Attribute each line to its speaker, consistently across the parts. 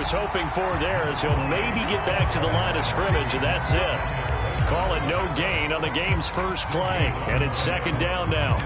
Speaker 1: was hoping for there is he'll maybe get back to the line of scrimmage, and that's it. Call it no gain on the game's first play, and it's second down now.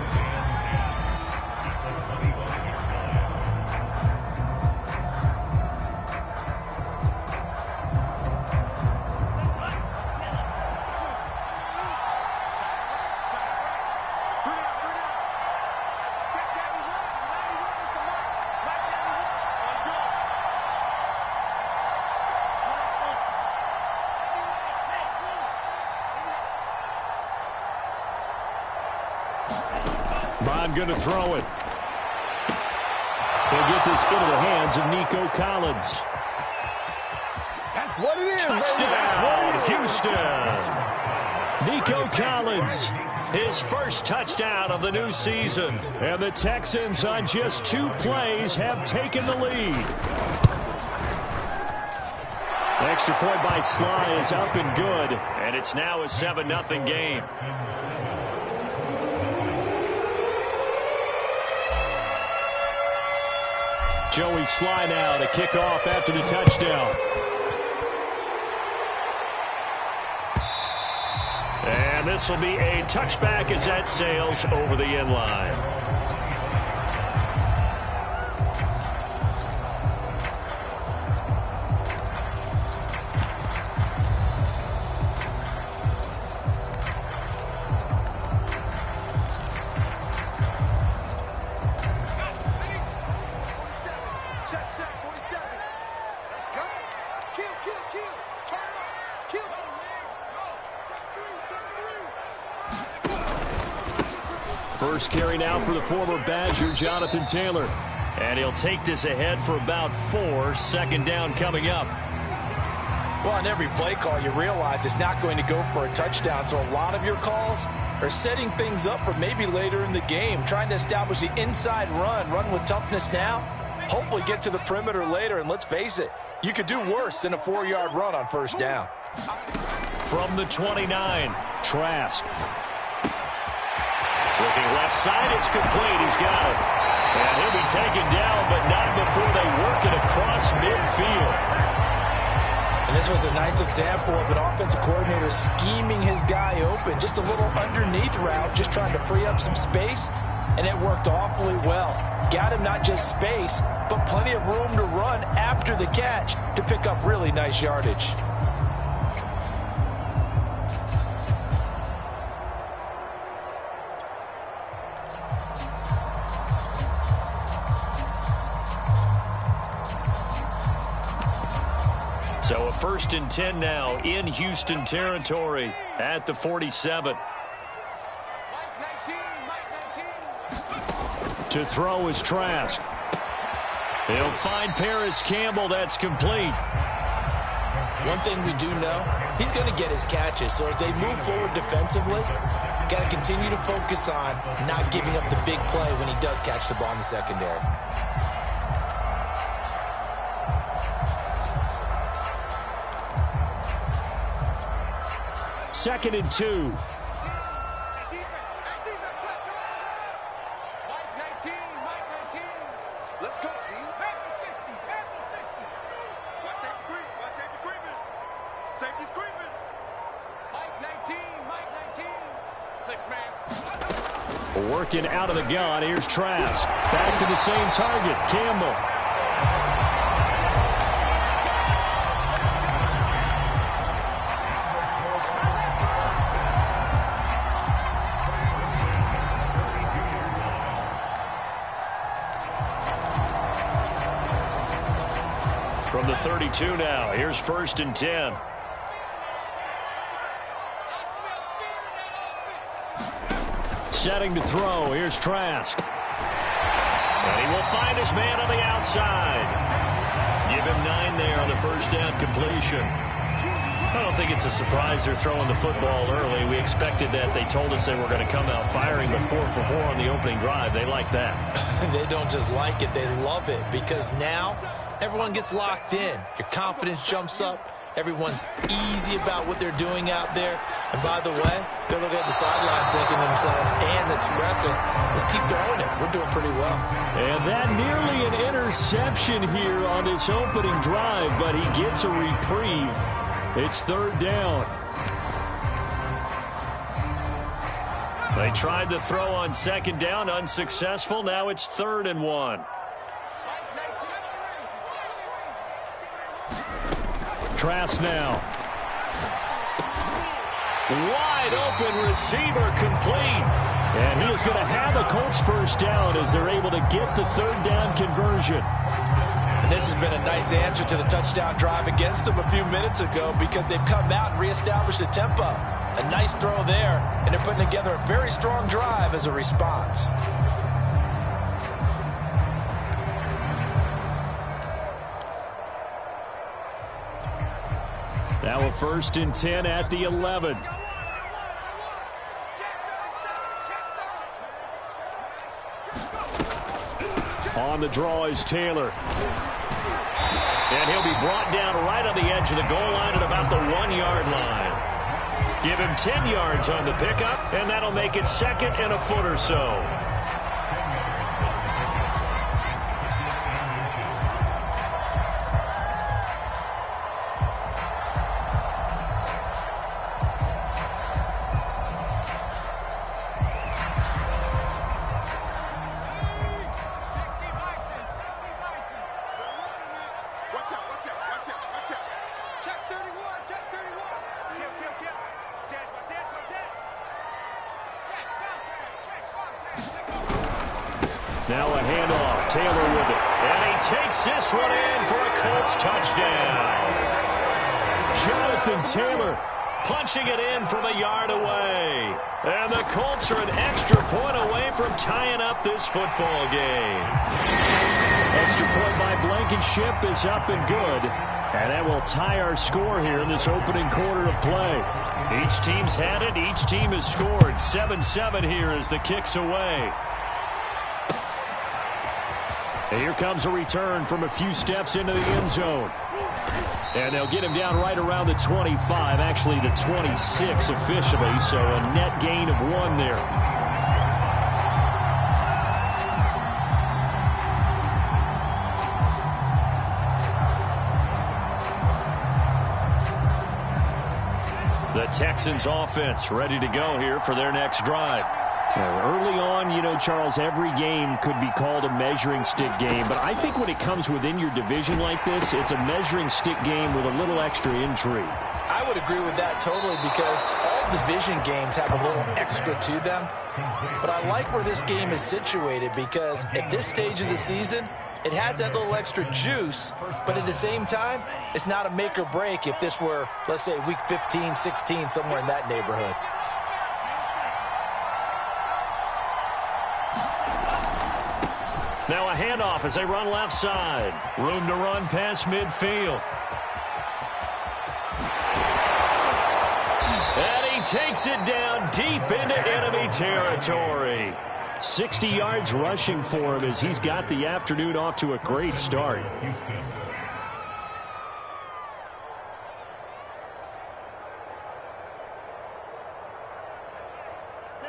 Speaker 1: Bond going to throw it. He'll get this into the hands of Nico Collins.
Speaker 2: That's what it is.
Speaker 1: Touchdown, Houston. Nico Collins, his first touchdown of the new season. And the Texans, on just 2 plays, have taken the lead. The extra point by Sly is up and good, and it's now a 7-0 game. Joey Sly now to kick off after the touchdown. And this will be a touchback as that sails over the end line. First carry now for the former Badger, Jonathan Taylor. And he'll take this ahead for about 4. Second down coming up.
Speaker 3: Well, on every play call, you realize it's not going to go for a touchdown. So a lot of your calls are setting things up for maybe later in the game, trying to establish the inside run with toughness now, hopefully get to the perimeter later. And let's face it, you could do worse than a 4-yard run on first down.
Speaker 1: From the 29, Trask. Looking left side, it's complete. He's got it. And he'll be taken down, but not before they work it across midfield.
Speaker 3: And this was a nice example of an offensive coordinator scheming his guy open. Just a little underneath route, just trying to free up some space. And it worked awfully well. Got him not just space, but plenty of room to run after the catch to pick up really nice yardage.
Speaker 1: So a 1st and 10 now in Houston territory at the 47. To throw is Trask. He'll find Paris Campbell. That's complete.
Speaker 3: One thing we do know, he's going to get his catches. So as they move forward defensively, got to continue to focus on not giving up the big play when he does catch the ball in the secondary.
Speaker 1: Second and 2.
Speaker 4: Let's go, D. Back to 60. Back to 60. Watch safety creep. Watch safety creeping. Safety's creeping. Mike 19. Mike 19. 6-man.
Speaker 1: Working out of the gun. Here's Trask. Back to the same target. Campbell. From the 32 now, here's 1st and 10. Setting to throw, here's Trask. And he will find his man on the outside. Give him 9 there on the first down completion. I don't think it's a surprise they're throwing the football early. We expected that. They told us they were going to come out firing, but 4 for 4 on the opening drive. They like that.
Speaker 3: They don't just like it, they love it, because now everyone gets locked in. Your confidence jumps up. Everyone's easy about what they're doing out there. And by the way, they're looking at the sideline thinking to themselves and expressing, let's keep throwing it. We're doing pretty well.
Speaker 1: And that nearly an interception here on this opening drive, but he gets a reprieve. It's third down. They tried to throw on second down, unsuccessful. Now it's 3rd and 1. Trask now. Wide open receiver complete. And he is going to have a Colts first down as they're able to get the 3rd down conversion.
Speaker 3: And this has been a nice answer to the touchdown drive against them a few minutes ago because they've come out and reestablished the tempo. A nice throw there, and they're putting together a very strong drive as a response.
Speaker 1: Now a 1st and 10 at the 11. On the draw is Taylor. And he'll be brought down right on the edge of the goal line at about the 1-yard line. Give him 10 yards on the pickup, and that'll make it 2nd and a foot or so. Now a handoff. Taylor with it. And he takes this one in for a Colts touchdown. Jonathan Taylor punching it in from a yard away. And the Colts are an extra point away from tying up this football game. Extra point by Blankenship is up and good. And that will tie our score here in this opening quarter of play. Each team's had it. Each team has scored. 7-7 here as the kick's away. And here comes a return from a few steps into the end zone. And they'll get him down right around the 25, actually the 26 officially, so a net gain of 1 there. The Texans offense ready to go here for their next drive. Early on, you know, Charles, every game could be called a measuring stick game. But I think when it comes within your division like this, it's a measuring stick game with a little extra intrigue.
Speaker 3: I would agree with that totally because all division games have a little extra to them. But I like where this game is situated because at this stage of the season, it has that little extra juice. But at the same time, it's not a make or break if this were, let's say, week 15, 16, somewhere in that neighborhood.
Speaker 1: Now a handoff as they run left side. Room to run past midfield. And he takes it down deep into enemy territory. 60 yards rushing for him as he's got the afternoon off to a great start.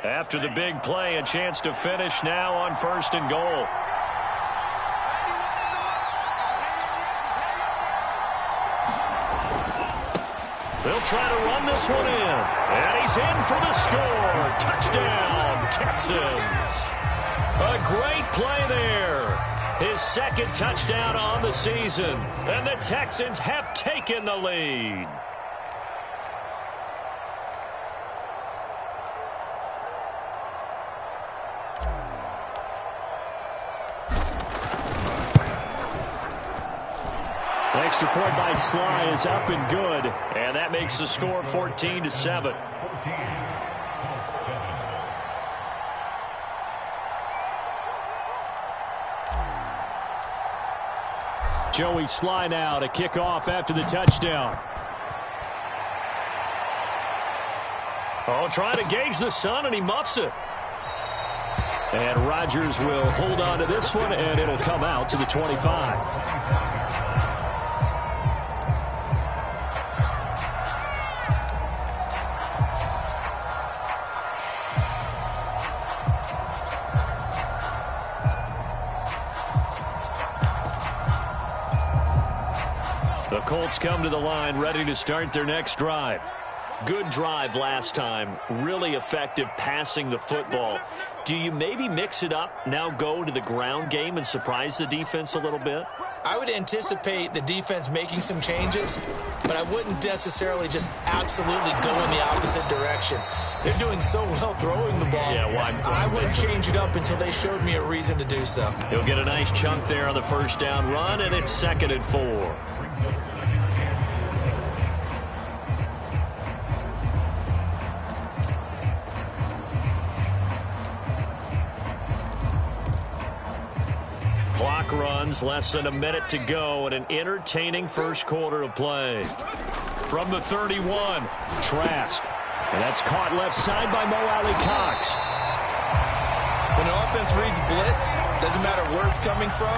Speaker 1: After the big play, a chance to finish now on 1st and goal. They'll try to run this one in. And he's in for the score. Touchdown, Texans. A great play there. His 2nd touchdown on the season. And the Texans have taken the lead. Extra point by Sly is up and good. And that makes the score 14-7. Joey Sly now to kick off after the touchdown. Oh, trying to gauge the sun, and he muffs it. And Rodgers will hold on to this one, and it'll come out to the 25. Colts come to the line, ready to start their next drive. Good drive last time. Really effective passing the football. Do you maybe mix it up, now go to the ground game and surprise the defense a little bit?
Speaker 3: I would anticipate the defense making some changes, but I wouldn't necessarily just absolutely go in the opposite direction. They're doing so well throwing the ball.
Speaker 1: Yeah, why
Speaker 3: I wouldn't change it up until they showed me a reason to do so.
Speaker 1: He'll get a nice chunk there on the first down run, and it's 2nd and 4. Clock runs, less than a minute to go, and an entertaining first quarter of play. From the 31, Trask. And that's caught left side by Mo Alley-Cox.
Speaker 3: When an offense reads blitz, doesn't matter where it's coming from,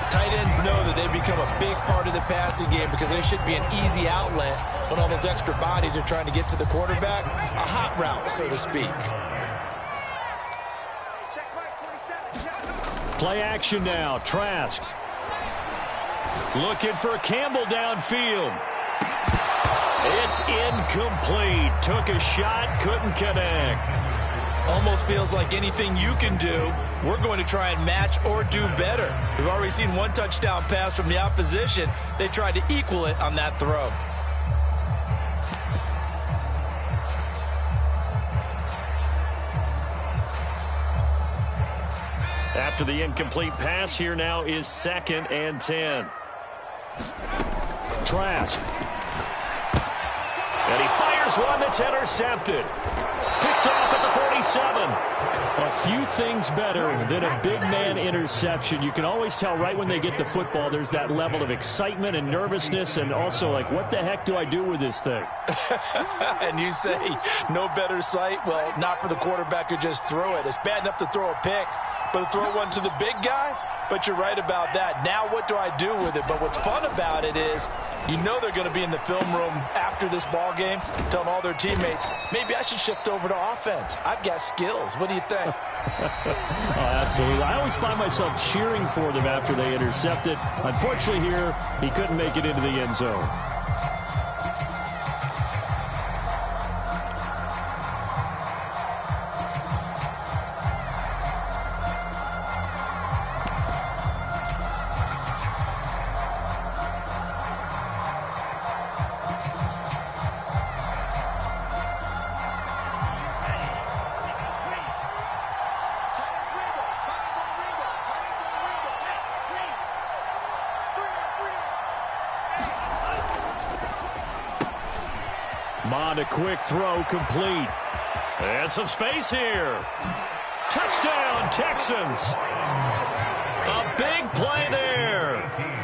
Speaker 3: tight ends know that they become a big part of the passing game because they should be an easy outlet when all those extra bodies are trying to get to the quarterback. A hot route, so to speak.
Speaker 1: Play action now. Trask. Looking for Campbell downfield. It's incomplete. Took a shot, couldn't connect.
Speaker 3: Almost feels like anything you can do, we're going to try and match or do better. We've already seen one touchdown pass from the opposition. They tried to equal it on that throw.
Speaker 1: After the incomplete pass, here now is 2nd and 10. Trask. And he fires one that's intercepted. Picked off at the 47. A few things better than a big man interception. You can always tell right when they get the football, there's that level of excitement and nervousness, and also like, what the heck do I do with this thing?
Speaker 3: And you say, no better sight? Well, not for the quarterback who just threw it. It's bad enough to throw a pick, but to throw one to the big guy? But you're right about that. Now what do I do with it? But what's fun about it is you know they're going to be in the film room after this ball game telling all their teammates, maybe I should shift over to offense. I've got skills. What do you think?
Speaker 1: Oh, absolutely. I always find myself cheering for them after they intercept it. Unfortunately here, he couldn't make it into the end zone. A quick throw complete. And some space here. Touchdown, Texans. A big play there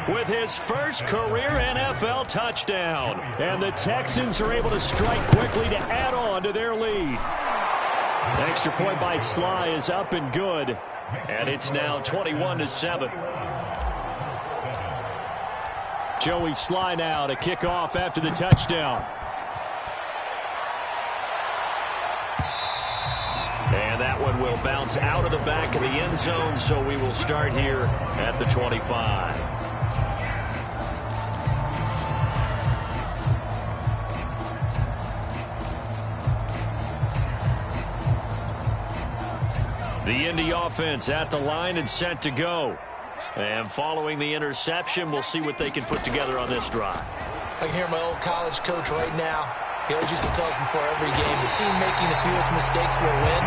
Speaker 1: with his first career NFL touchdown. And the Texans are able to strike quickly to add on to their lead. The extra point by Sly is up and good. And it's now 21-7. Joey Sly now to kick off after the touchdown. And that one will bounce out of the back of the end zone, so we will start here at the 25. The Indy offense at the line and set to go. And following the interception, we'll see what they can put together on this drive.
Speaker 3: I can hear my old college coach right now. He always used to tell us before every game, the team making the fewest mistakes will win.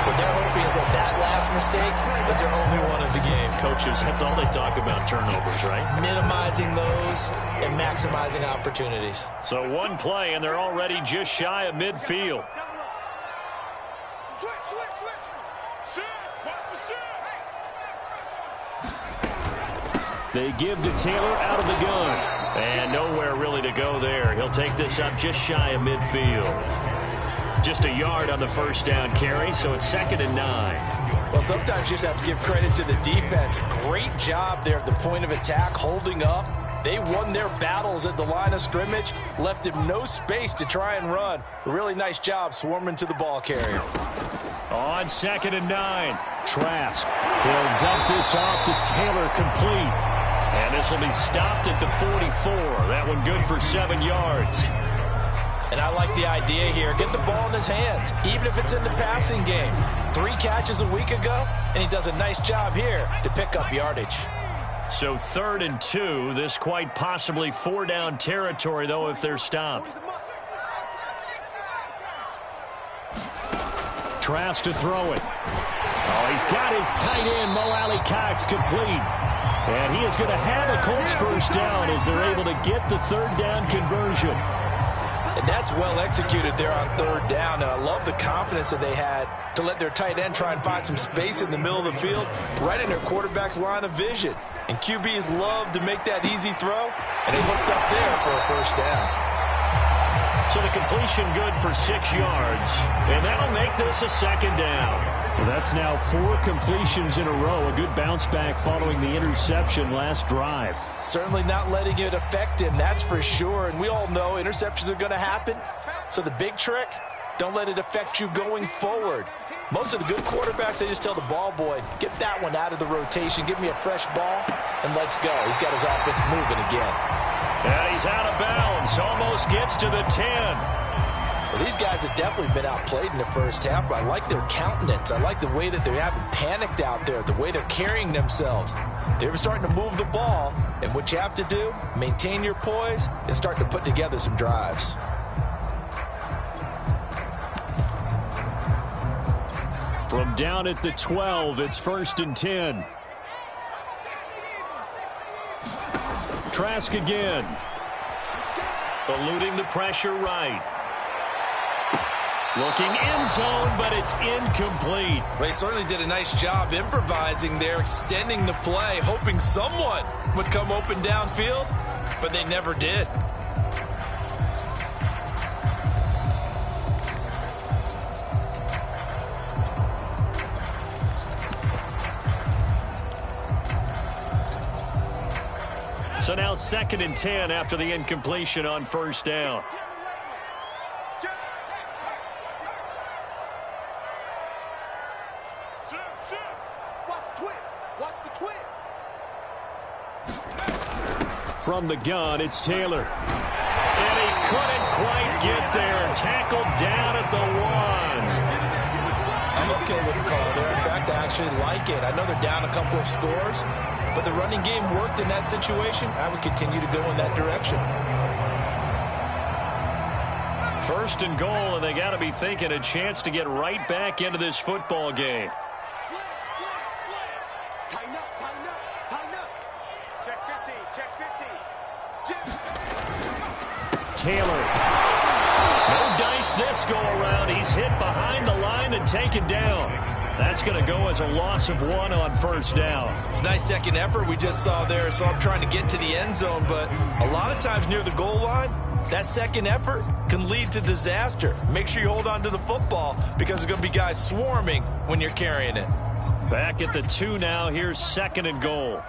Speaker 3: What they're hoping is that that last mistake is their only one of the game.
Speaker 1: Coaches, that's all they talk about, turnovers, right?
Speaker 3: Minimizing those and maximizing opportunities.
Speaker 1: So one play, and they're already just shy of midfield. They give to Taylor out of the gun. And nowhere really to go there. He'll take this up just shy of midfield. Just a yard on the first down carry, so it's 2nd and 9.
Speaker 3: Well, sometimes you just have to give credit to the defense. Great job there at the point of attack, holding up. They won their battles at the line of scrimmage, left him no space to try and run. A really nice job swarming to the ball carrier.
Speaker 1: On 2nd and 9, Trask. He'll dump this off to Taylor, complete. And this will be stopped at the 44. That one good for 7 yards.
Speaker 3: And I like the idea here. Get the ball in his hands, even if it's in the passing game. 3 catches a week ago, and he does a nice job here to pick up yardage.
Speaker 1: So 3rd and 2. This quite possibly 4-down territory, though, if they're stopped. Trask to throw it. Oh, he's got his tight end, Mo Alley Cox, complete. And he is going to have a Colts first down as they're able to get the 3rd down conversion.
Speaker 3: And that's well executed there on 3rd down. And I love the confidence that they had to let their tight end try and find some space in the middle of the field, right in their quarterback's line of vision. And QBs love to make that easy throw, and they hooked up there for a first down.
Speaker 1: So the completion good for 6 yards, and that'll make this a 2nd down. Well, that's now 4 completions in a row. A good bounce back following the interception last drive.
Speaker 3: Certainly not letting it affect him, that's for sure. And we all know interceptions are going to happen. So the big trick, don't let it affect you going forward. Most of the good quarterbacks, they just tell the ball boy, get that one out of the rotation, give me a fresh ball, and let's go. He's got his offense moving again.
Speaker 1: And he's out of bounds, almost gets to the 10.
Speaker 3: Well, these guys have definitely been outplayed in the first half, but I like their countenance. I like the way that they haven't panicked out there, the way they're carrying themselves. They're starting to move the ball, and what you have to do, maintain your poise and start to put together some drives.
Speaker 1: From down at the 12, it's 1st and 10. Trask again. Eluding the pressure right. Looking end zone, but it's incomplete.
Speaker 3: They certainly did a nice job improvising there, extending the play, hoping someone would come open downfield, but they never did.
Speaker 1: So now 2nd and 10 after the incompletion on 1st down. From the gun, it's Taylor. And he couldn't quite get there. Tackled down at the 1.
Speaker 3: I'm okay with the call there. In fact, I actually like it. I know they're down a couple of scores, but the running game worked in that situation. I would continue to go in that direction.
Speaker 1: 1st and goal, and they got to be thinking a chance to get right back into this football game.
Speaker 4: Tighten up, tighten up, tighten up. Check 50, check 50.
Speaker 1: Taylor. No dice this go around. He's hit behind the line and taken down. That's going to go as a loss of 1 on 1st down.
Speaker 3: It's a nice second effort we just saw there, so I'm trying to get to the end zone, but a lot of times near the goal line, that second effort can lead to disaster. Make sure you hold on to the football because there's going to be guys swarming when you're carrying it.
Speaker 1: Back at the 2 now. Here's 2nd and goal.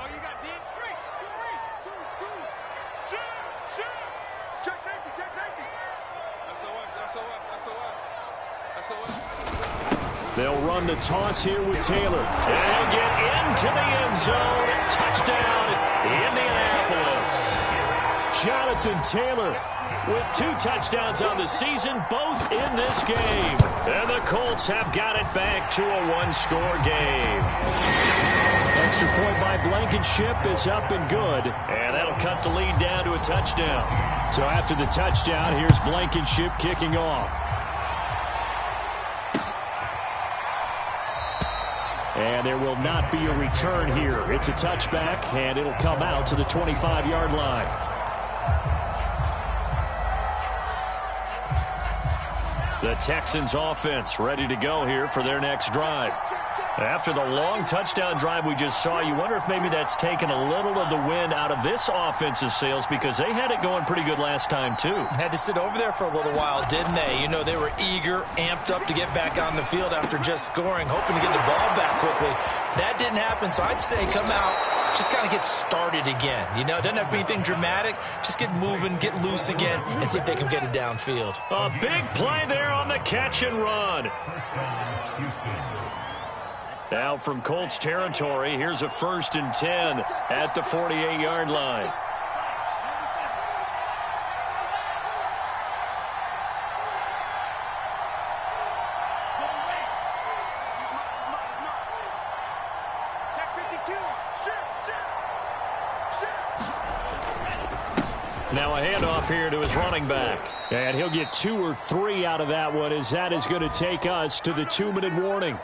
Speaker 1: They'll run the toss here with Taylor. And he'll get into the end zone. Touchdown, Indianapolis. Jonathan Taylor with 2 touchdowns on the season, both in this game. And the Colts have got it back to a 1-score game. Extra point by Blankenship is up and good. And that'll cut the lead down to a touchdown. So after the touchdown, here's Blankenship kicking off. And there will not be a return here. It's a touchback, and it'll come out to the 25-yard line. The Texans offense ready to go here for their next drive. After the long touchdown drive we just saw, you wonder if maybe that's taken a little of the wind out of this offense's sails because they had it going pretty good last time, too.
Speaker 3: Had to sit over there for a little while, didn't they? You know, they were eager, amped up to get back on the field after just scoring, hoping to get the ball back quickly. That didn't happen, so I'd say come out, just kind of get started again. You know, it doesn't have to be anything dramatic. Just get moving, get loose again, and see if they can get it downfield.
Speaker 1: A big play there on the catch and run. Now from Colts territory, here's a 1st and 10 at the 48-yard line. Now a handoff here to his running back. And he'll get 2 or 3 out of that one, as that is going to take us to the 2-minute warning.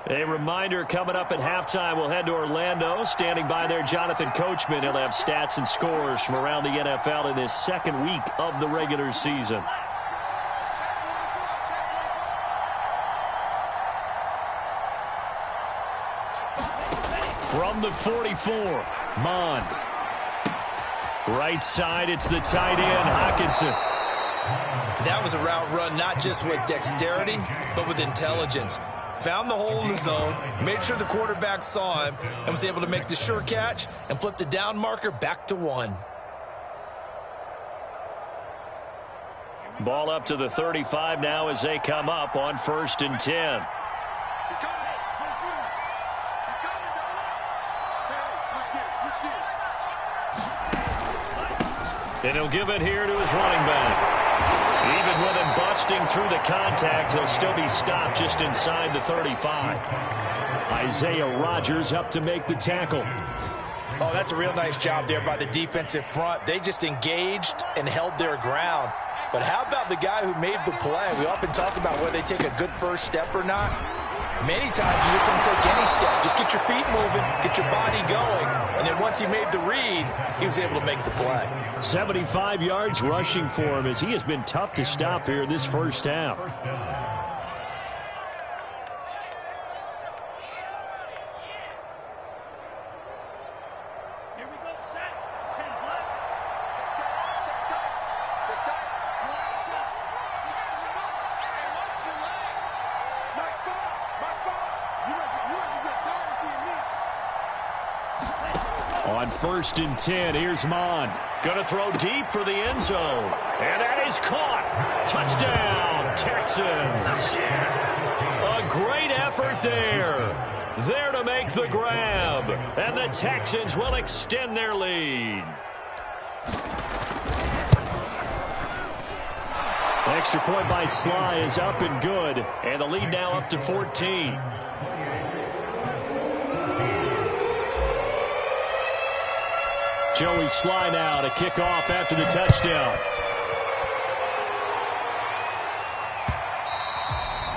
Speaker 1: A reminder, coming up at halftime, we'll head to Orlando. Standing by there, Jonathan Coachman. He'll have stats and scores from around the NFL in this 2nd week of the regular season. From the 44, Mond. Right side, it's the tight end, Hockenson.
Speaker 3: That was a route run not just with dexterity, but with intelligence. Found the hole in the zone, made sure the quarterback saw him, and was able to make the sure catch and flip the down marker back to 1.
Speaker 1: Ball up to the 35 now as they come up on 1st and 10. And he'll give it here to his running back. Even with him busting through the contact, he'll still be stopped just inside the 35. Isaiah Rodgers up to make the tackle.
Speaker 3: Oh, that's a real nice job there by the defensive front. They just engaged and held their ground. But how about the guy who made the play? We often talk about whether they take a good first step or not. Many times you just don't take any step. Just get your feet moving, get your body going. And then once he made the read, he was able to make the play.
Speaker 1: 75 yards rushing for him, as he has been tough to stop here this first half. On 1st and 10, here's Mond. Going to throw deep for the end zone. And that is caught. Touchdown, Texans. A great effort there. There to make the grab. And the Texans will extend their lead. Extra point by Sly is up and good. And the lead now up to 14. Joey Sly now to kick off after the touchdown.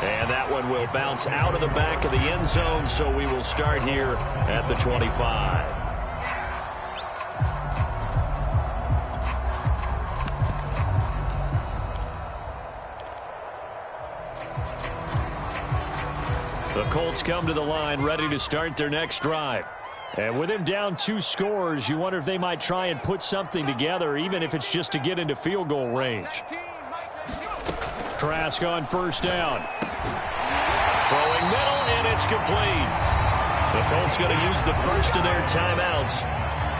Speaker 1: And that one will bounce out of the back of the end zone, so we will start here at the 25. The Colts come to the line ready to start their next drive. And with him down 2 scores, you wonder if they might try and put something together, even if it's just to get into field goal range. Trask on 1st down. Throwing middle, and it's complete. The Colts going to use the first of their timeouts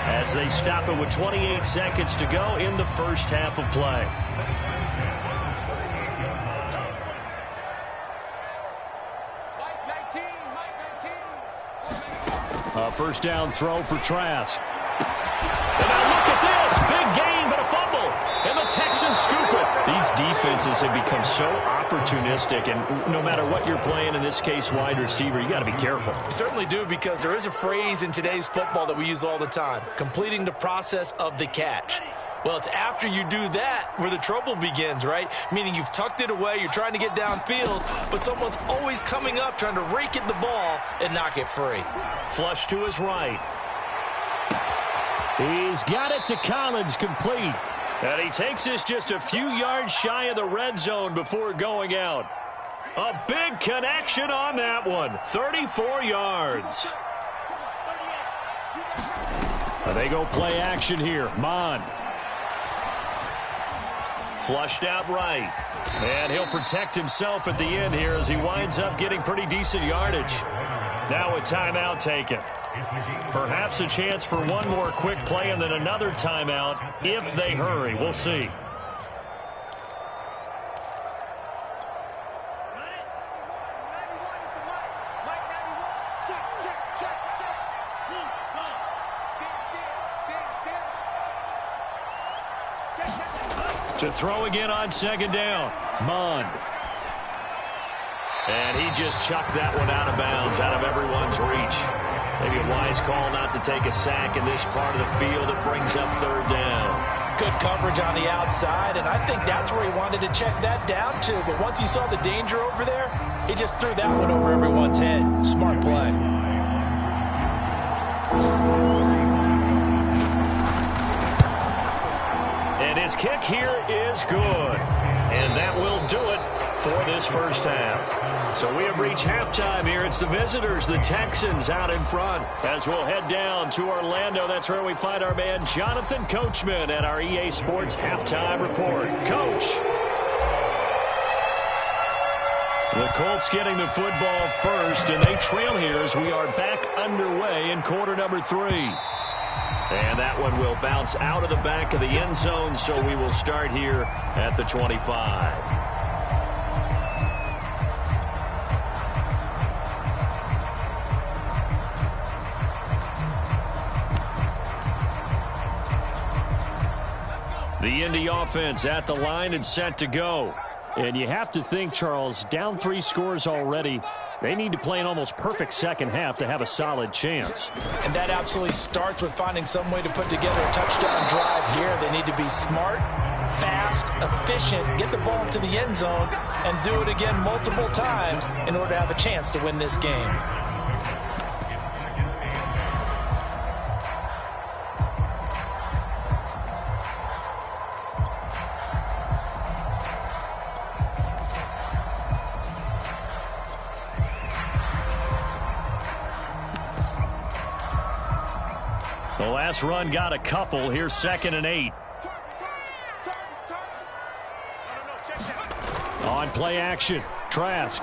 Speaker 1: as they stop it with 28 seconds to go in the first half of play. A 1st down throw for Trask. And now look at this. Big gain, but a fumble. And the Texans scoop it. These defenses have become so opportunistic, and no matter what you're playing, in this case wide receiver, you got to be careful.
Speaker 3: You certainly do, because there is a phrase in today's football that we use all the time: completing the process of the catch. Well, it's after you do that where the trouble begins, right? Meaning you've tucked it away, you're trying to get downfield, but someone's always coming up trying to rake at the ball and knock it free.
Speaker 1: Flush to his right. He's got it to Collins, complete. And he takes this just a few yards shy of the red zone before going out. A big connection on that one. 34 yards. They go play action here. Mond. Flushed out right. And he'll protect himself at the end here as he winds up getting pretty decent yardage. Now a timeout taken. Perhaps a chance for one more quick play and then another timeout if they hurry. We'll see. To throw again on second down. Mond. And he just chucked that one out of bounds, out of everyone's reach. Maybe a wise call not to take a sack in this part of the field. It brings up third down.
Speaker 3: Good coverage on the outside, and I think that's where he wanted to check that down to. But once he saw the danger over there, he just threw that one over everyone's head. Smart play.
Speaker 1: And his kick here is good. And that will do it for this first half. So we have reached halftime here. It's the visitors, the Texans, out in front. As we'll head down to Orlando, that's where we find our man Jonathan Coachman at our EA Sports Halftime Report. Coach. The Colts getting the football first, and they trail here as we are back underway in quarter number 3. And that one will bounce out of the back of the end zone, so we will start here at the 25. The Indy offense at the line and set to go. And you have to think, Charles, down 3 scores already. They need to play an almost perfect second half to have a solid chance.
Speaker 3: And that absolutely starts with finding some way to put together a touchdown drive here. They need to be smart, fast, efficient, get the ball to the end zone, and do it again multiple times in order to have a chance to win this game.
Speaker 1: The last run got a couple. Here's 2nd and 8. On play action, Trask.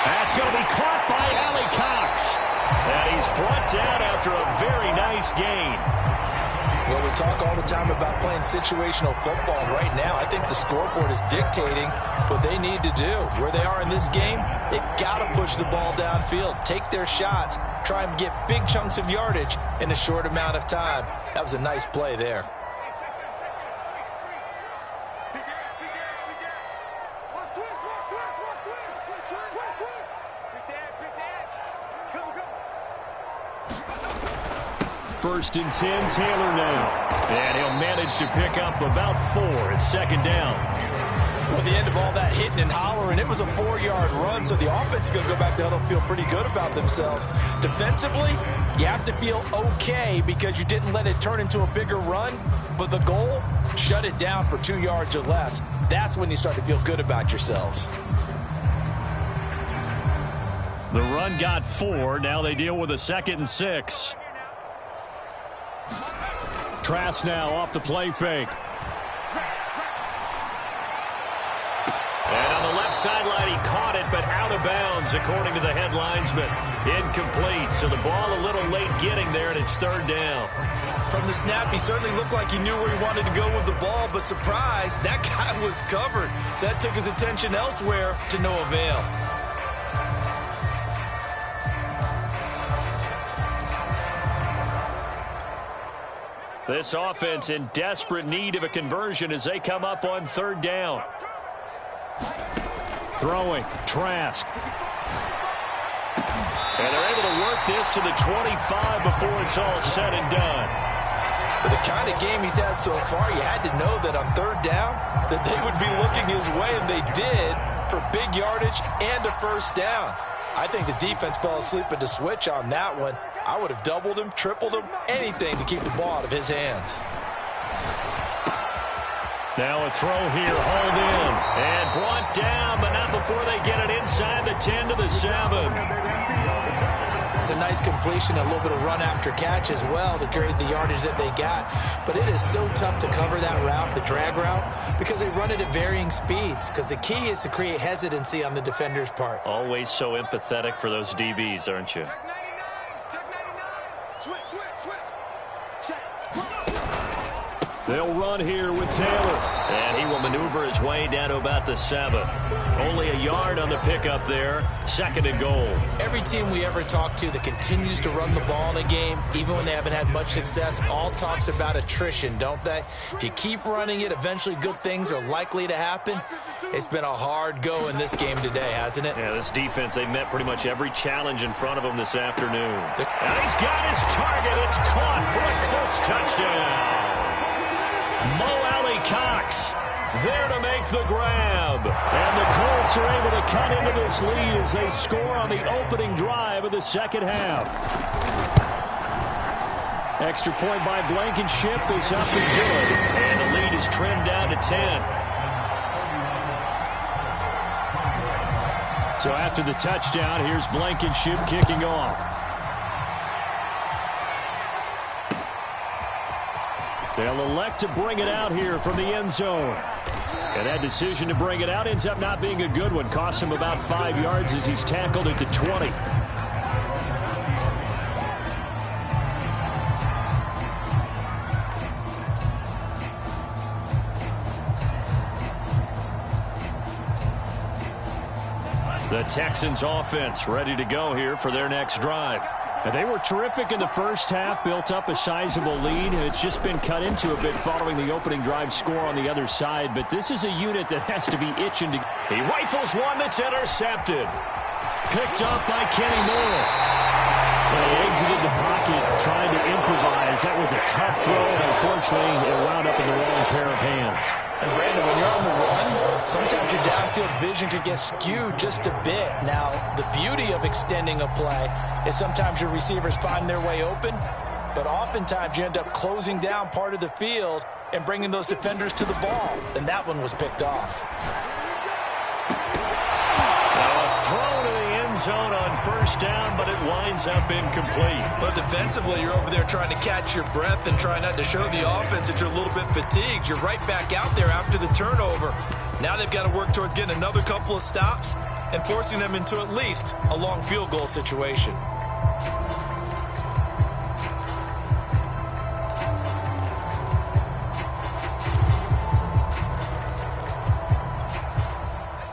Speaker 1: That's going to be caught by Allie Cox. And he's brought down after a very nice gain.
Speaker 3: Well, we talk all the time about playing situational football. Right now, I think the scoreboard is dictating what they need to do. Where they are in this game, they've got to push the ball downfield, take their shots, try and get big chunks of yardage in a short amount of time. That was a nice play there.
Speaker 1: First and 10, Taylor now. And he'll manage to pick up about 4 at 2nd down.
Speaker 3: Well, the end of all that hitting and hollering, it was a 4-yard run, so the offense is going to go back there and feel pretty good about themselves. Defensively, you have to feel okay because you didn't let it turn into a bigger run, but the goal, shut it down for 2 yards or less. That's when you start to feel good about yourselves.
Speaker 1: The run got 4. Now they deal with a 2nd and 6. Trask now off the play fake. And on the left sideline, he caught it, but out of bounds, according to the head linesman. Incomplete, so the ball a little late getting there, and it's 3rd down.
Speaker 3: From the snap, he certainly looked like he knew where he wanted to go with the ball, but surprise, that guy was covered. So that took his attention elsewhere to no avail.
Speaker 1: This offense in desperate need of a conversion as they come up on 3rd down. Throwing, Trask. And they're able to work this to the 25 before it's all said and done.
Speaker 3: For the kind of game he's had so far, you had to know that on 3rd down that they would be looking his way, and they did, for big yardage and a 1st down. I think the defense fell asleep at the switch on that one. I would have doubled him, tripled him, anything to keep the ball out of his hands.
Speaker 1: Now a throw here, hauled in, and brought down, but not before they get it inside the 10 to the 7.
Speaker 3: It's a nice completion, a little bit of run after catch as well to create the yardage that they got. But it is so tough to cover that route, the drag route, because they run it at varying speeds. Because the key is to create hesitancy on the defender's part.
Speaker 1: Always so empathetic for those DBs, aren't you?
Speaker 4: Check 99. Switch. Check.
Speaker 1: They'll run here with Taylor. And he will maneuver his way down to about the 7. Only a yard on the pickup there. 2nd and goal.
Speaker 3: Every team we ever talk to that continues to run the ball in a game, even when they haven't had much success, all talks about attrition, don't they? If you keep running it, eventually good things are likely to happen. It's been a hard go in this game today, hasn't it?
Speaker 1: Yeah, this defense, they met pretty much every challenge in front of them this afternoon. And he's got his target. It's caught for a Colts touchdown. Mo Alley Cox there to make the grab. And the Colts are able to cut into this lead as they score on the opening drive of the second half. Extra point by Blankenship is up and good. And the lead is trimmed down to 10. So after the touchdown, here's Blankenship kicking off. They'll elect to bring it out here from the end zone. And that decision to bring it out ends up not being a good one. Costs him about 5 yards as he's tackled at the 20. The Texans offense ready to go here for their next drive. And they were terrific in the first half, built up a sizable lead. It's just been cut into a bit following the opening drive score on the other side. But this is a unit that has to be itching to... He rifles one that's intercepted. Picked off by Kenny Moore. Well, he exited the pocket trying to improvise. That was a tough throw, and unfortunately, it wound up in the wrong pair of hands.
Speaker 3: And Brandon, when you're on the run, sometimes your downfield vision could get skewed just a bit. Now, the beauty of extending a play is sometimes your receivers find their way open, but oftentimes you end up closing down part of the field and bringing those defenders to the ball, and that one was picked off.
Speaker 1: Throw to the end zone on first down, but it winds up incomplete.
Speaker 3: But defensively, you're over there trying to catch your breath and try not to show the offense that you're a little bit fatigued. You're right back out there after the turnover. Now they've got to work towards getting another couple of stops and forcing them into at least a long field goal situation.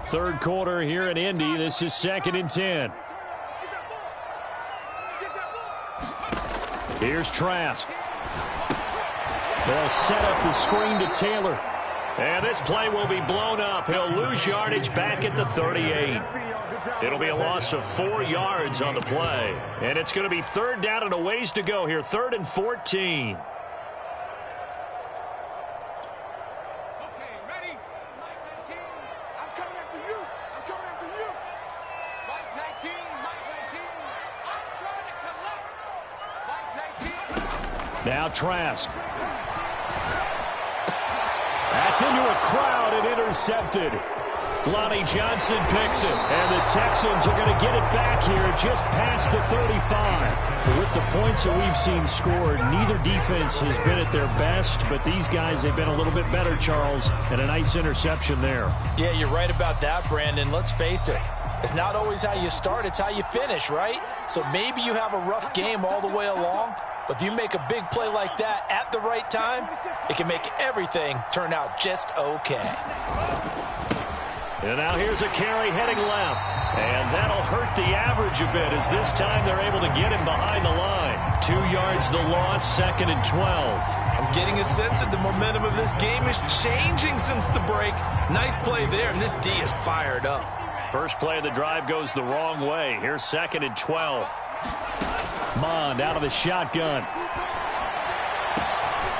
Speaker 1: Third quarter here in Indy. This is 2nd and 10. Here's Trask. They'll set up the screen to Taylor. And this play will be blown up. He'll lose yardage back at the 38. It'll be a loss of 4 yards on the play. And it's going to be 3rd down and a ways to go here. 3rd and 14. Now Trask. That's into a crowd and intercepted. Lonnie Johnson picks it. And the Texans are going to get it back here just past the 35. With the points that we've seen scored, neither defense has been at their best, but these guys have been a little bit better, Charles, and a nice interception there.
Speaker 3: Yeah, you're right about that, Brandon. Let's face it. It's not always how you start, it's how you finish, right? So maybe you have a rough game all the way along, but if you make a big play like that at the right time, it can make everything turn out just okay.
Speaker 1: And now here's a carry heading left. And that'll hurt the average a bit as this time they're able to get him behind the line. 2 yards the loss, 2nd and 12.
Speaker 3: I'm getting a sense that the momentum of this game is changing since the break. Nice play there, and this D is fired up.
Speaker 1: First play of the drive goes the wrong way. Here's 2nd and 12. Mond out of the shotgun.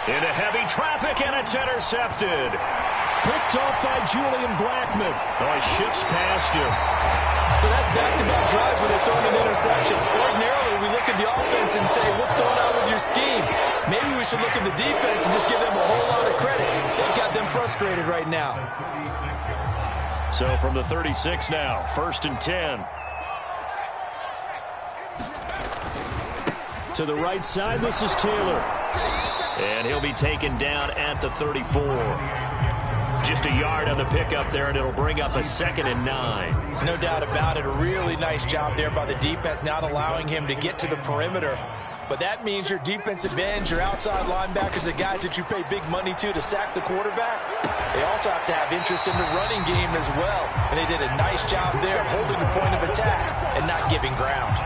Speaker 1: Into heavy traffic, and it's intercepted. Picked off by Julian Blackmon. Oh, he shifts past him.
Speaker 3: So that's back-to-back drives where they're throwing an interception. Ordinarily, we look at the offense and say, what's going on with your scheme? Maybe we should look at the defense and just give them a whole lot of credit. They've got them frustrated right now.
Speaker 1: So from the 36 now, 1st and 10. To the right side, this is Taylor. And he'll be taken down at the 34. Just a yard on the pickup there, and it'll bring up a 2nd and 9.
Speaker 3: No doubt about it. A really nice job there by the defense, not allowing him to get to the perimeter. But that means your defensive ends, your outside linebackers, the guys that you pay big money to sack the quarterback, they also have to have interest in the running game as well. And they did a nice job there of holding the point of attack and not giving ground.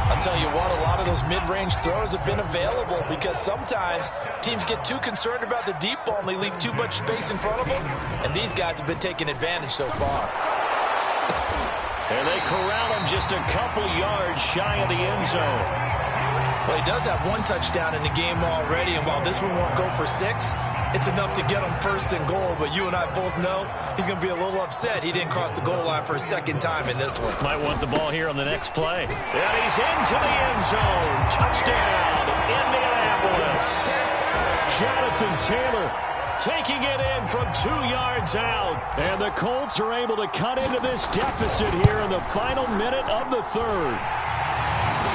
Speaker 3: I'll tell you what, a lot of those mid-range throws have been available because sometimes teams get too concerned about the deep ball and they leave too much space in front of them. And these guys have been taking advantage so far.
Speaker 1: And they corral him just a couple yards shy of the end zone.
Speaker 3: Well, he does have one touchdown in the game already, and while this one won't go for 6, it's enough to get him 1st and goal. But you and I both know he's going to be a little upset he didn't cross the goal line for a 2nd time in this one.
Speaker 1: Might want the ball here on the next play. And he's into the end zone. Touchdown, Indianapolis. Jonathan Taylor taking it in from 2 yards out. And the Colts are able to cut into this deficit here in the final minute of the 3rd.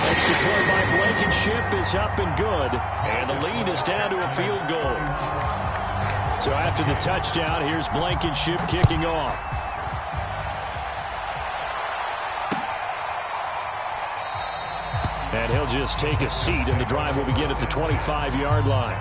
Speaker 1: Extra point by Blankenship is up and good. And the lead is down to a field goal. So after the touchdown, here's Blankenship kicking off. And he'll just take a seat, and the drive will begin at the 25-yard line.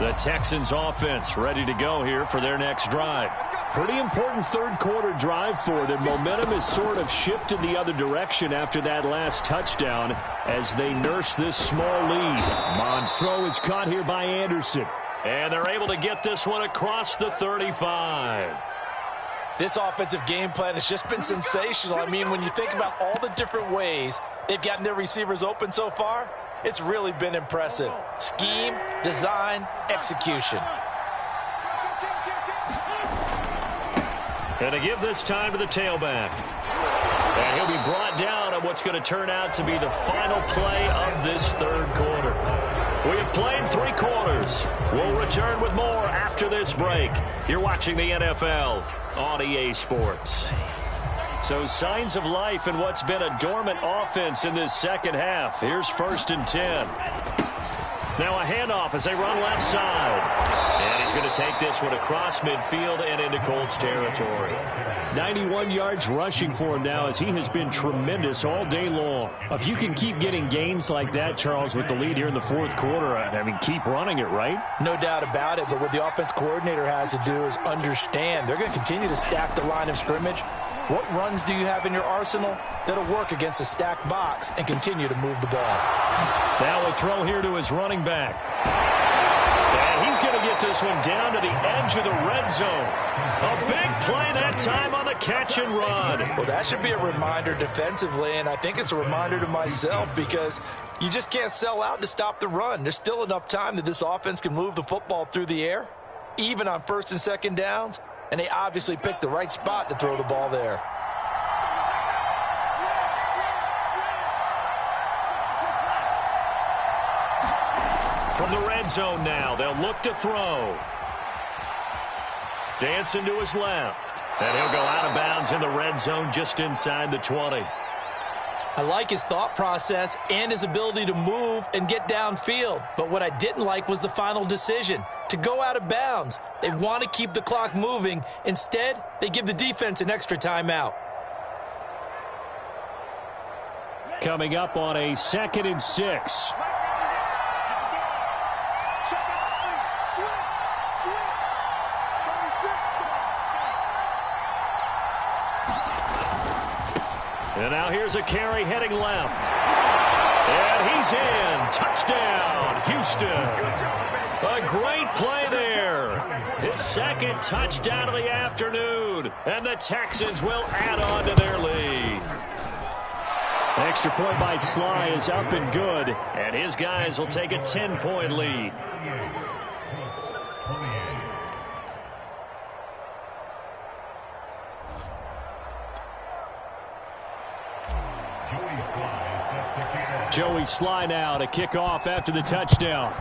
Speaker 1: The Texans offense ready to go here for their next drive. Pretty important 3rd quarter drive for them. Momentum has sort of shifted the other direction after that last touchdown as they nurse this small lead. Mond's throw is caught here by Anderson. And they're able to get this one across the 35.
Speaker 3: This offensive game plan has just been sensational. I mean, when you think about all the different ways they've gotten their receivers open so far, it's really been impressive. Scheme, design, execution.
Speaker 1: And to give this time to the tailback. And he'll be brought down on what's going to turn out to be the final play of this 3rd quarter. We have played 3 quarters. We'll return with more after this break. You're watching the NFL on EA Sports. So signs of life in what's been a dormant offense in this 2nd half. Here's 1st and 10. Now a handoff as they run left side. And he's going to take this one across midfield and into Colts territory. 91 yards rushing for him now as he has been tremendous all day long. If you can keep getting gains like that, Charles, with the lead here in the 4th quarter, I mean, keep running it, right?
Speaker 3: No doubt about it, but what the offense coordinator has to do is understand. They're going to continue to stack the line of scrimmage. What runs do you have in your arsenal that'll work against a stacked box and continue to move the ball?
Speaker 1: Now a throw here to his running back. And he's going to get this one down to the edge of the red zone. A big play that time on the catch and run.
Speaker 3: Well, that should be a reminder defensively, and I think it's a reminder to myself because you just can't sell out to stop the run. There's still enough time that this offense can move the football through the air, even on 1st and 2nd downs. And they obviously picked the right spot to throw the ball there.
Speaker 1: From the red zone now, they'll look to throw. Dancing to his left. And he'll go out of bounds in the red zone just inside the 20.
Speaker 3: I like his thought process and his ability to move and get downfield. But what I didn't like was the final decision, to go out of bounds. They want to keep the clock moving. Instead, they give the defense an extra timeout.
Speaker 1: Coming up on a 2nd and 6. And now here's a carry heading left. And he's in. Touchdown, Houston. A great play there. His 2nd touchdown of the afternoon. And the Texans will add on to their lead. Extra point by Sly is up and good. And his guys will take a 10-point lead. Joey Sly now to kick off after the touchdown.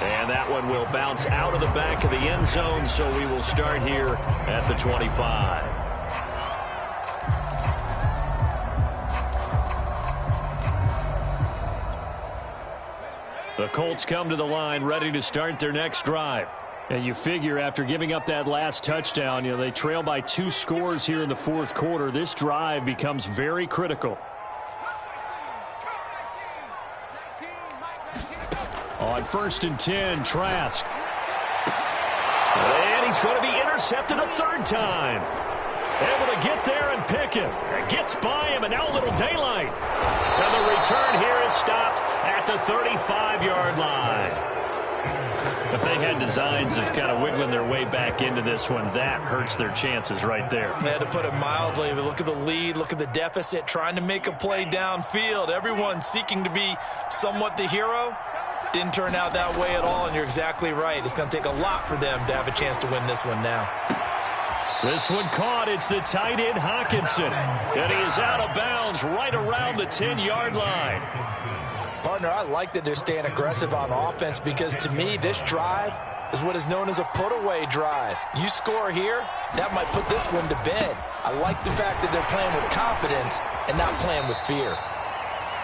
Speaker 1: And that one will bounce out of the back of the end zone, so we will start here at the 25. The Colts come to the line ready to start their next drive. And you figure after giving up that last touchdown, they trail by 2 scores here in the fourth quarter. This drive becomes very critical. On 1st and 10, Trask. And he's going to be intercepted a third time. Able to get there and pick him. It gets by him, and now a little daylight. And the return here is stopped at the 35-yard line. If they had designs of kind of wiggling their way back into this one, that hurts their chances right there.
Speaker 3: They had to put it mildly. Look at the lead, look at the deficit, trying to make a play downfield. Everyone seeking to be somewhat the hero. Didn't turn out that way at all, and you're exactly right. It's going to take a lot for them to have a chance to win this one now.
Speaker 1: This one caught. It's the tight end, Hawkinson. And he is out of bounds right around the 10-yard line.
Speaker 3: Partner, I like that they're staying aggressive on offense because, to me, this drive is what is known as a put-away drive. You score here, that might put this one to bed. I like the fact that they're playing with confidence and not playing with fear.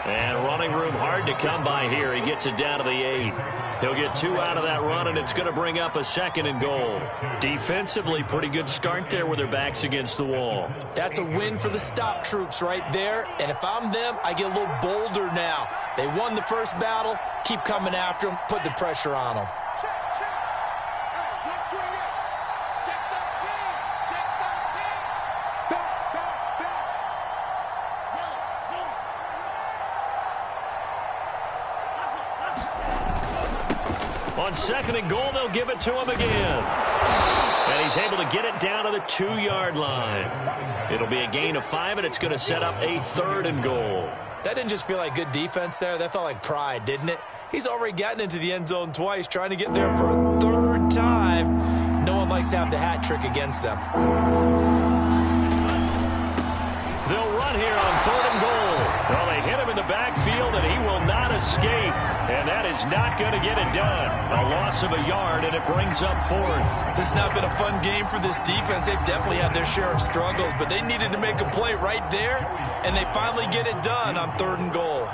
Speaker 1: And running room hard to come by here. He gets it down to the 8. He'll get 2 out of that run, and it's going to bring up a 2nd and goal. Defensively, pretty good start there with their backs against the wall.
Speaker 3: That's a win for the stop troops right there. And if I'm them, I get a little bolder now. They won the first battle. Keep coming after them. Put the pressure on them.
Speaker 1: On 2nd and goal, they'll give it to him again. And he's able to get it down to the 2-yard line. It'll be a gain of 5, and it's going to set up a 3rd and goal.
Speaker 3: That didn't just feel like good defense there. That felt like pride, didn't it? He's already gotten into the end zone twice, trying to get there for a 3rd time. No one likes to have the hat trick against them.
Speaker 1: They'll run here on 3rd and goal. Well, they hit him in the backfield, and he will not escape. And that is not going to get it done. A loss of a yard, and it brings up 4th.
Speaker 3: This has not been a fun game for this defense. They've definitely had their share of struggles, but they needed to make a play right there, and they finally get it done on 3rd and goal.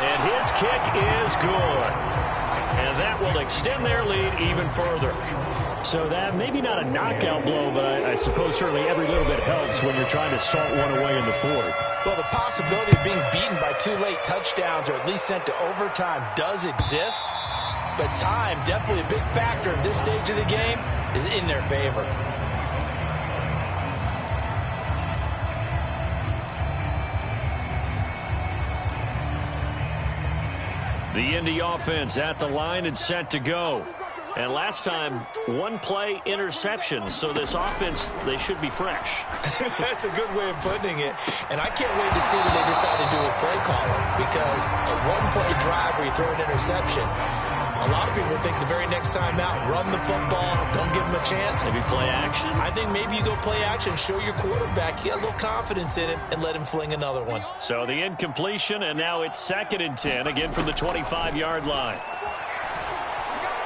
Speaker 1: And his kick is good. And that will extend their lead even further. So that maybe not a knockout blow, but I suppose certainly every little bit helps when you're trying to salt one away in the 4th.
Speaker 3: Well, the possibility of being beaten by 2 late touchdowns or at least sent to overtime does exist. But time, definitely a big factor at this stage of the game, is in their favor.
Speaker 1: The Indy offense at the line and set to go. And last time, 1-play interception. So this offense, they should be fresh.
Speaker 3: That's a good way of putting it. And I can't wait to see what they decide to do with play calling. Because a 1-play drive where you throw an interception, a lot of people think the very next time out, run the football, don't give them a chance.
Speaker 1: Maybe play action?
Speaker 3: I think maybe you go play action, show your quarterback, you got a little confidence in him, and let him fling another one.
Speaker 1: So the incompletion, and now it's 2nd and 10, again from the 25-yard line.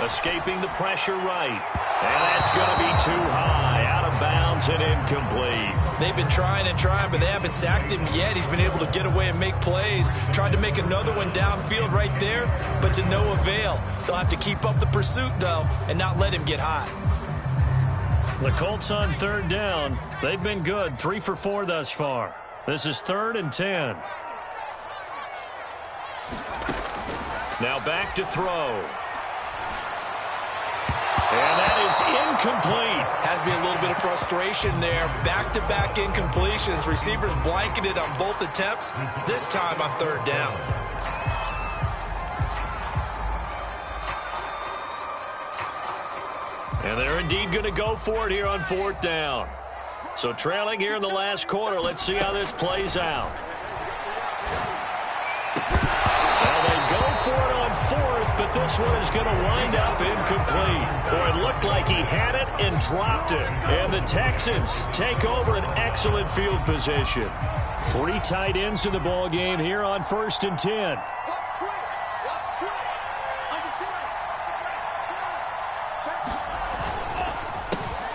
Speaker 1: Escaping the pressure right. And that's going to be too high, out of bounds and incomplete.
Speaker 3: They've been trying and trying, but they haven't sacked him yet. He's been able to get away and make plays. Tried to make another one downfield right there, but to no avail. They'll have to keep up the pursuit, though, and not let him get hot.
Speaker 1: The Colts on 3rd down. They've been good, 3 for 4 thus far. This is 3rd and 10. Now back to throw. And that is incomplete.
Speaker 3: Has to be a little bit of frustration there. Back-to-back incompletions. Receivers blanketed on both attempts, this time on 3rd down.
Speaker 1: And they're indeed going to go for it here on 4th down. So trailing here in the last quarter. Let's see how this plays out. Well, they go for it on 4th, but this one is going to wind up incomplete. Boy, it looked like he had it and dropped it. And the Texans take over an excellent field position. 3 tight ends in the ball game here on 1st and 10.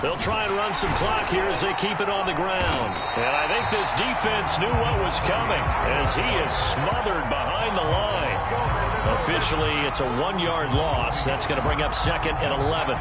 Speaker 1: They'll try and run some clock here as they keep it on the ground. And I think this defense knew what was coming as he is smothered behind the line. Officially, it's a 1-yard loss. That's going to bring up 2nd and 11.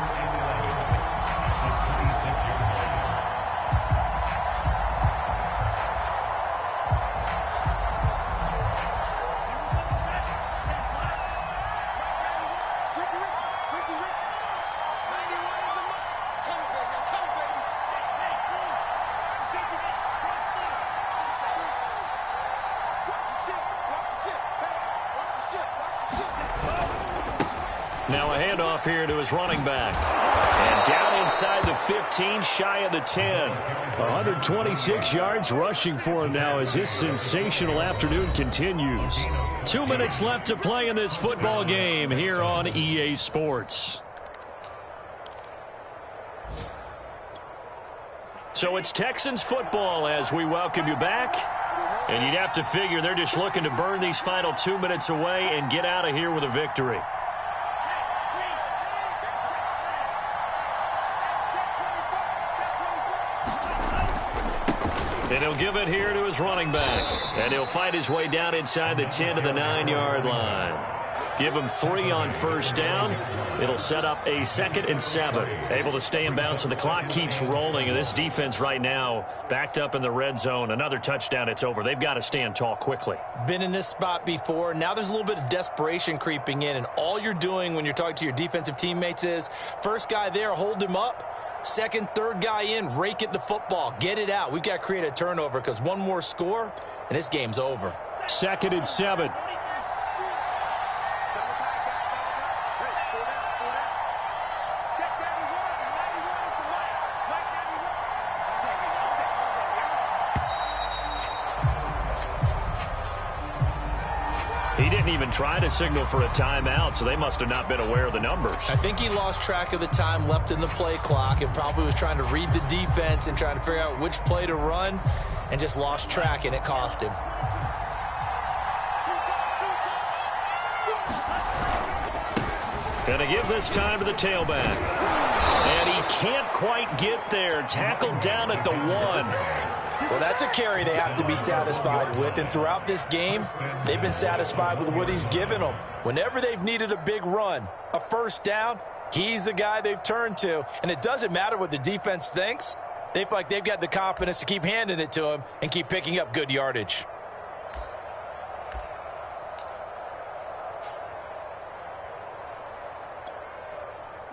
Speaker 1: Now a handoff here to his running back. And down inside the 15, shy of the 10. 126 yards rushing for him now as this sensational afternoon continues. 2 minutes left to play in this football game here on EA Sports. So it's Texans football as we welcome you back. And you'd have to figure they're just looking to burn these final 2 minutes away and get out of here with a victory. And he'll give it here to his running back. And he'll fight his way down inside the 10 to the 9-yard line. Give him 3 on 1st down. It'll set up a 2nd and 7. Able to stay in bounds, so the clock keeps rolling. And this defense right now backed up in the red zone. Another touchdown, it's over. They've got to stand tall quickly.
Speaker 3: Been in this spot before. Now there's a little bit of desperation creeping in. And all you're doing when you're talking to your defensive teammates is, first guy there, hold him up. 2nd, 3rd guy in, rake at the football. Get it out. We've got to create a turnover because one more score, and this game's over.
Speaker 1: 2nd and 7. He didn't even try to signal for a timeout, so they must have not been aware of the numbers.
Speaker 3: I think he lost track of the time left in the play clock and probably was trying to read the defense and trying to figure out which play to run and just lost track, and it cost him.
Speaker 1: Gonna give this time to the tailback. And he can't quite get there. Tackled down at the 1.
Speaker 3: Well, that's a carry they have to be satisfied with, and throughout this game, they've been satisfied with what he's given them. Whenever they've needed a big run, a 1st down, he's the guy they've turned to, and it doesn't matter what the defense thinks. They feel like they've got the confidence to keep handing it to him and keep picking up good yardage.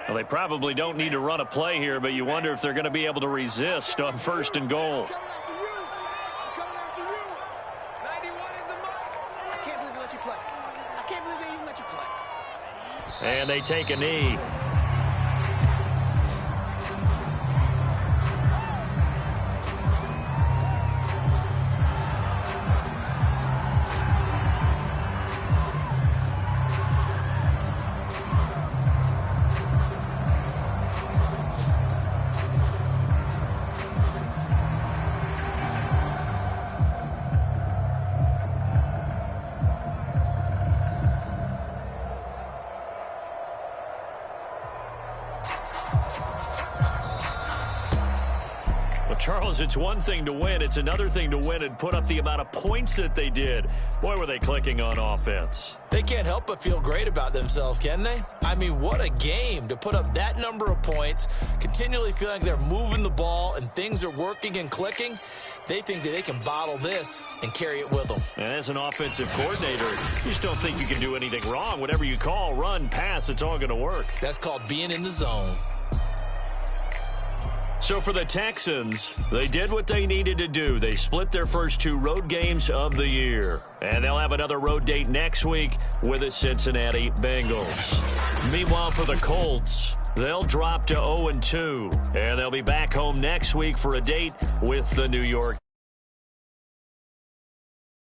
Speaker 1: Well, they probably don't need to run a play here, but you wonder if they're going to be able to resist on 1st and goal. And they take a knee. Charles, it's one thing to win. It's another thing to win and put up the amount of points that they did. Boy, were they clicking on offense.
Speaker 3: They can't help but feel great about themselves, can they? I mean, what a game to put up that number of points, continually feeling they're moving the ball and things are working and clicking. They think that they can bottle this and carry it with them.
Speaker 1: And as an offensive coordinator, you just don't think you can do anything wrong. Whatever you call, run, pass, it's all going to work.
Speaker 3: That's called being in the zone.
Speaker 1: So for the Texans, they did what they needed to do. They split their first 2 road games of the year. And they'll have another road date next week with the Cincinnati Bengals. Meanwhile, for the Colts, they'll drop to 0-2. And they'll be back home next week for a date with the New York